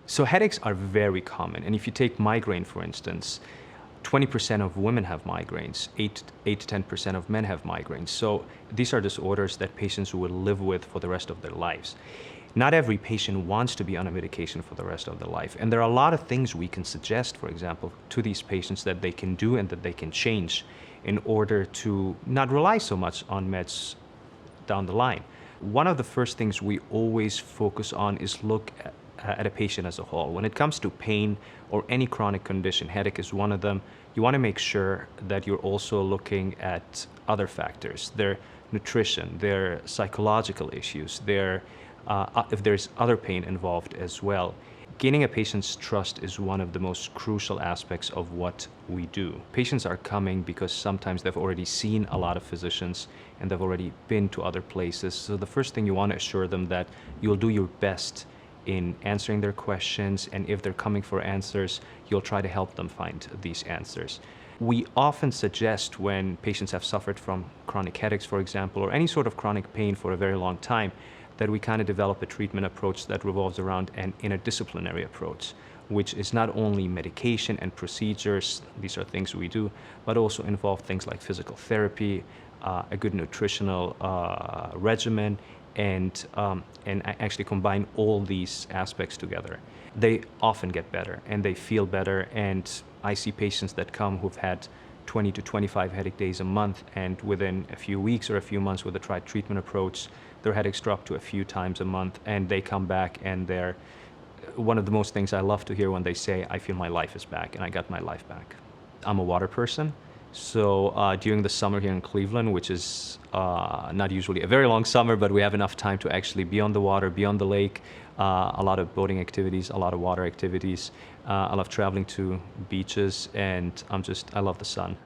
So headaches are very common. And if you take migraine, for instance, 20% of women have migraines, 8 to 10% of men have migraines. So these are disorders that patients will live with for the rest of their lives. Not every patient wants to be on a medication for the rest of their life. And there are a lot of things we can suggest, for example, to these patients that they can do and that they can change in order to not rely so much on meds down the line. One of the first things we always focus on is look at a patient as a whole. When it comes to pain or any chronic condition, headache is one of them, you want to make sure that you're also looking at other factors, their nutrition, their psychological issues, if there's other pain involved as well. Gaining a patient's trust is one of the most crucial aspects of what we do. Patients are coming because sometimes they've already seen a lot of physicians and they've already been to other places. So the first thing you want to assure them that you'll do your best in answering their questions, and if they're coming for answers, you'll try to help them find these answers. We often suggest when patients have suffered from chronic headaches, for example, or any sort of chronic pain for a very long time, that we kind of develop a treatment approach that revolves around an interdisciplinary approach, which is not only medication and procedures, these are things we do, but also involve things like physical therapy, a good nutritional regimen, and actually combine all these aspects together. They often get better and they feel better. And I see patients that come who've had 20 to 25 headache days a month, and within a few weeks or a few months with a tried treatment approach, their headaches drop to a few times a month, and they come back and they're one of the most things I love to hear when they say, I feel my life is back and I got my life back. I'm a water person. So during the summer here in Cleveland, which is not usually a very long summer, but we have enough time to actually be on the water, be on the lake, a lot of boating activities, a lot of water activities. I love traveling to beaches, and I love the sun.